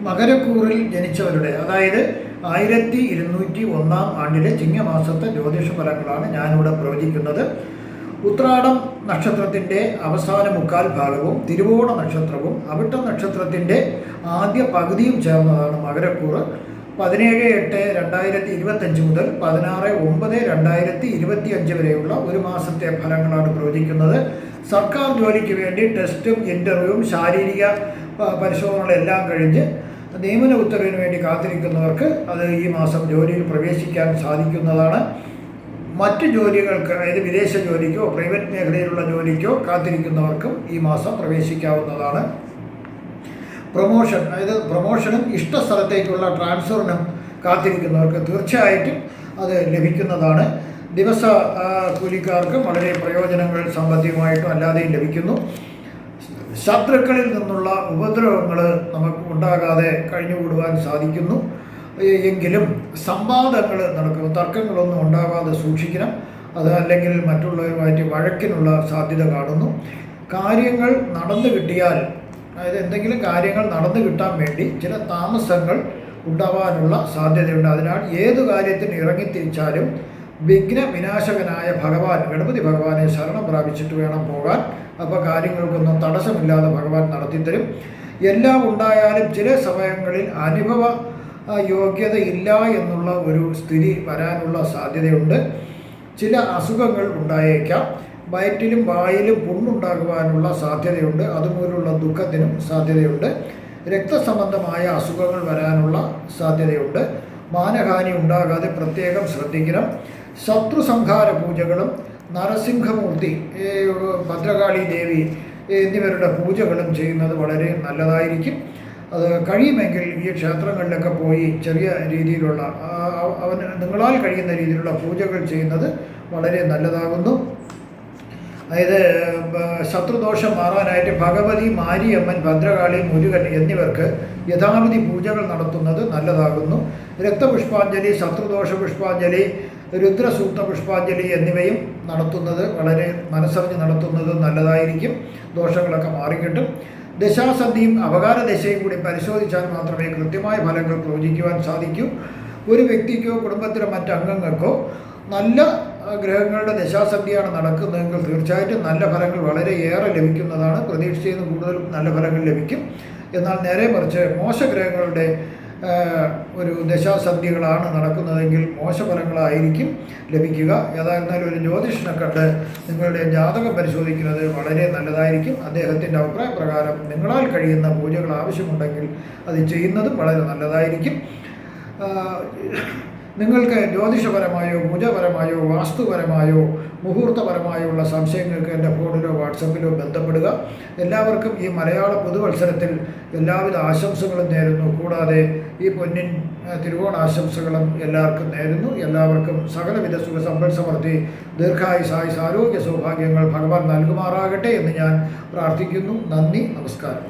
മകരക്കൂറിൽ ജനിച്ചവരുടെ, അതായത് 1201 ആണ്ടിലെ ചിങ്ങമാസത്തെ ജ്യോതിഷ ഫലങ്ങളാണ് ഞാനിവിടെ പ്രവചിക്കുന്നത്. ഉത്രാടം നക്ഷത്രത്തിൻ്റെ അവസാന മുക്കാൽ ഭാഗവും തിരുവോണ നക്ഷത്രവും അവിട്ടം നക്ഷത്രത്തിൻ്റെ ആദ്യ പകുതിയും ചേർന്നതാണ് മകരക്കൂറ്. 17/8/2025 മുതൽ 16/9/2025 വരെയുള്ള ഒരു മാസത്തെ ഫലങ്ങളാണ് പ്രവചിക്കുന്നത്. സർക്കാർ ജോലിക്ക് വേണ്ടി ടെസ്റ്റും ഇൻ്റർവ്യൂവും ശാരീരിക പരിശോധനകളെല്ലാം കഴിഞ്ഞ് നിയമന ഉത്തരവിന് വേണ്ടി കാത്തിരിക്കുന്നവർക്ക് അത് ഈ മാസം ജോലിയിൽ പ്രവേശിക്കാൻ സാധിക്കുന്നതാണ്. മറ്റ് ജോലികൾക്ക്, അതായത് വിദേശ ജോലിക്കോ പ്രൈവറ്റ് മേഖലയിലുള്ള ജോലിക്കോ കാത്തിരിക്കുന്നവർക്കും ഈ മാസം പ്രവേശിക്കാവുന്നതാണ്. പ്രൊമോഷനും ഇഷ്ട സ്ഥലത്തേക്കുള്ള ട്രാൻസ്ഫറിനും കാത്തിരിക്കുന്നവർക്ക് തീർച്ചയായിട്ടും അത് ലഭിക്കുന്നതാണ്. ദിവസ കൂലിക്കാർക്ക് വളരെ പ്രയോജനങ്ങൾ സാമ്പത്തികമായിട്ടും അല്ലാതെയും ലഭിക്കുന്നു. ശത്രുക്കളിൽ നിന്നുള്ള ഉപദ്രവങ്ങൾ നമുക്ക് ഉണ്ടാകാതെ കഴിഞ്ഞുകൂടുവാൻ സാധിക്കുന്നു. എങ്കിലും സംവാദങ്ങൾ നടക്കും, തർക്കങ്ങളൊന്നും ഉണ്ടാകാതെ സൂക്ഷിക്കണം. അത് അല്ലെങ്കിൽ മറ്റുള്ളവരുമായിട്ട് വഴക്കിനുള്ള സാധ്യത കാണുന്നു. കാര്യങ്ങൾ നടന്നു കിട്ടിയാൽ, അതായത് എന്തെങ്കിലും കാര്യങ്ങൾ നടന്നു കിട്ടാൻ വേണ്ടി ചില താമസങ്ങൾ ഉണ്ടാവാനുള്ള സാധ്യതയുണ്ട്. അതിനാൽ ഏതു കാര്യത്തിന് ഇറങ്ങിത്തിരിച്ചാലും വിഘ്ന വിനാശകനായ ഭഗവാൻ ഗണപതി ഭഗവാനെ ശരണം പ്രാപിച്ചിട്ട് വേണം പോകാൻ. അപ്പോൾ കാര്യങ്ങൾക്കൊന്നും തടസ്സമില്ലാതെ ഭഗവാൻ നടത്തിത്തരും. എല്ലാം ഉണ്ടായാലും ചില സമയങ്ങളിൽ അനുഭവ യോഗ്യതയില്ല എന്നുള്ള ഒരു സ്ഥിതി വരാനുള്ള സാധ്യതയുണ്ട്. ചില അസുഖങ്ങൾ ഉണ്ടായേക്കാം. വയറ്റിലും വായിലും പുണ്ണുണ്ടാകുവാനുള്ള സാധ്യതയുണ്ട്. അതുപോലുള്ള ദുഃഖത്തിനും സാധ്യതയുണ്ട്. രക്തസംബന്ധമായ അസുഖങ്ങൾ വരാനുള്ള സാധ്യതയുണ്ട്. മാനഹാനി ഉണ്ടാകാതെ പ്രത്യേകം ശ്രദ്ധിക്കണം. ശത്രു സംഹാര പൂജകളും നരസിംഹമൂർത്തി, ഭദ്രകാളി ദേവി എന്നിവരുടെ പൂജകളും ചെയ്യുന്നത് വളരെ നല്ലതായിരിക്കും. അത് കഴിയുമെങ്കിൽ ഈ ക്ഷേത്രങ്ങളിലൊക്കെ പോയി ചെറിയ രീതിയിലുള്ള നിങ്ങളാൽ കഴിയുന്ന രീതിയിലുള്ള പൂജകൾ ചെയ്യുന്നത് വളരെ നല്ലതാകുന്നു. അതായത് ശത്രുദോഷം മാറാനായിട്ട് ഭഗവതി, മാരിയമ്മൻ, ഭദ്രകാളി, മുരുകൻ എന്നിവർക്ക് യഥാവിധി പൂജകൾ നടത്തുന്നത് നല്ലതാകുന്നു. രക്തപുഷ്പാഞ്ജലി, ശത്രുദോഷ പുഷ്പാഞ്ജലി, രുദ്രസൂക്ത പുഷ്പാഞ്ജലി എന്നിവയും നടത്തുന്നത് വളരെ മനസ്സറിഞ്ഞ് നടത്തുന്നത് നല്ലതായിരിക്കും. ദോഷങ്ങളൊക്കെ മാറിക്കിട്ടും. ദശാസന്ധിയും അപകാര ദശയും കൂടി പരിശോധിച്ചാൽ മാത്രമേ കൃത്യമായ ഫലങ്ങൾ പ്രവചിക്കുവാൻ സാധിക്കൂ. ഒരു വ്യക്തിക്കോ കുടുംബത്തിലെ മറ്റംഗങ്ങൾക്കോ നല്ല ഗ്രഹങ്ങളുടെ ദശാസന്ധിയാണ് നടക്കുന്നതെങ്കിൽ തീർച്ചയായിട്ടും നല്ല ഫലങ്ങൾ വളരെയേറെ ലഭിക്കുന്നതാണ്. പ്രതീക്ഷിച്ചതിന് കൂടുതൽ നല്ല ഫലങ്ങൾ ലഭിക്കും. എന്നാൽ നേരെ മറിച്ച് മോശഗ്രഹങ്ങളുടെ ഒരു ദശാസന്ധികളാണ് നടക്കുന്നതെങ്കിൽ മോശഫലങ്ങളായിരിക്കും ലഭിക്കുക. ഏതായിരുന്നാലും ഒരു ജ്യോതിഷനെ കണ്ട് നിങ്ങളുടെ ജാതകം പരിശോധിക്കുന്നത് വളരെ നല്ലതായിരിക്കും. അദ്ദേഹത്തിൻ്റെ അഭിപ്രായപ്രകാരം നിങ്ങളാൽ കഴിയുന്ന പൂജകൾ ആവശ്യമുണ്ടെങ്കിൽ അത് ചെയ്യുന്നതും വളരെ നല്ലതായിരിക്കും. നിങ്ങൾക്ക് ജ്യോതിഷപരമായോ പൂജാപരമായോ വാസ്തുപരമായോ മുഹൂർത്തപരമായോ ഉള്ള സംശയങ്ങൾക്ക് എൻ്റെ ഫോണിലോ വാട്സപ്പിലോ ബന്ധപ്പെടുക. എല്ലാവർക്കും ഈ മലയാള പുതുവത്സരത്തിൽ എല്ലാവിധ ആശംസകളും നേരുന്നു. കൂടാതെ ഈ പൊന്നിൻ തിരുവോണ ആശംസകളും എല്ലാവർക്കും നേരുന്നു. എല്ലാവർക്കും സകലവിധ സുഖ സമ്പൽ സമൃദ്ധി, ദീർഘായുസ്സായുസ്, ആരോഗ്യ സൗഭാഗ്യങ്ങൾ ഭഗവാൻ നൽകുമാറാകട്ടെ എന്ന് ഞാൻ പ്രാർത്ഥിക്കുന്നു. നന്ദി, നമസ്കാരം.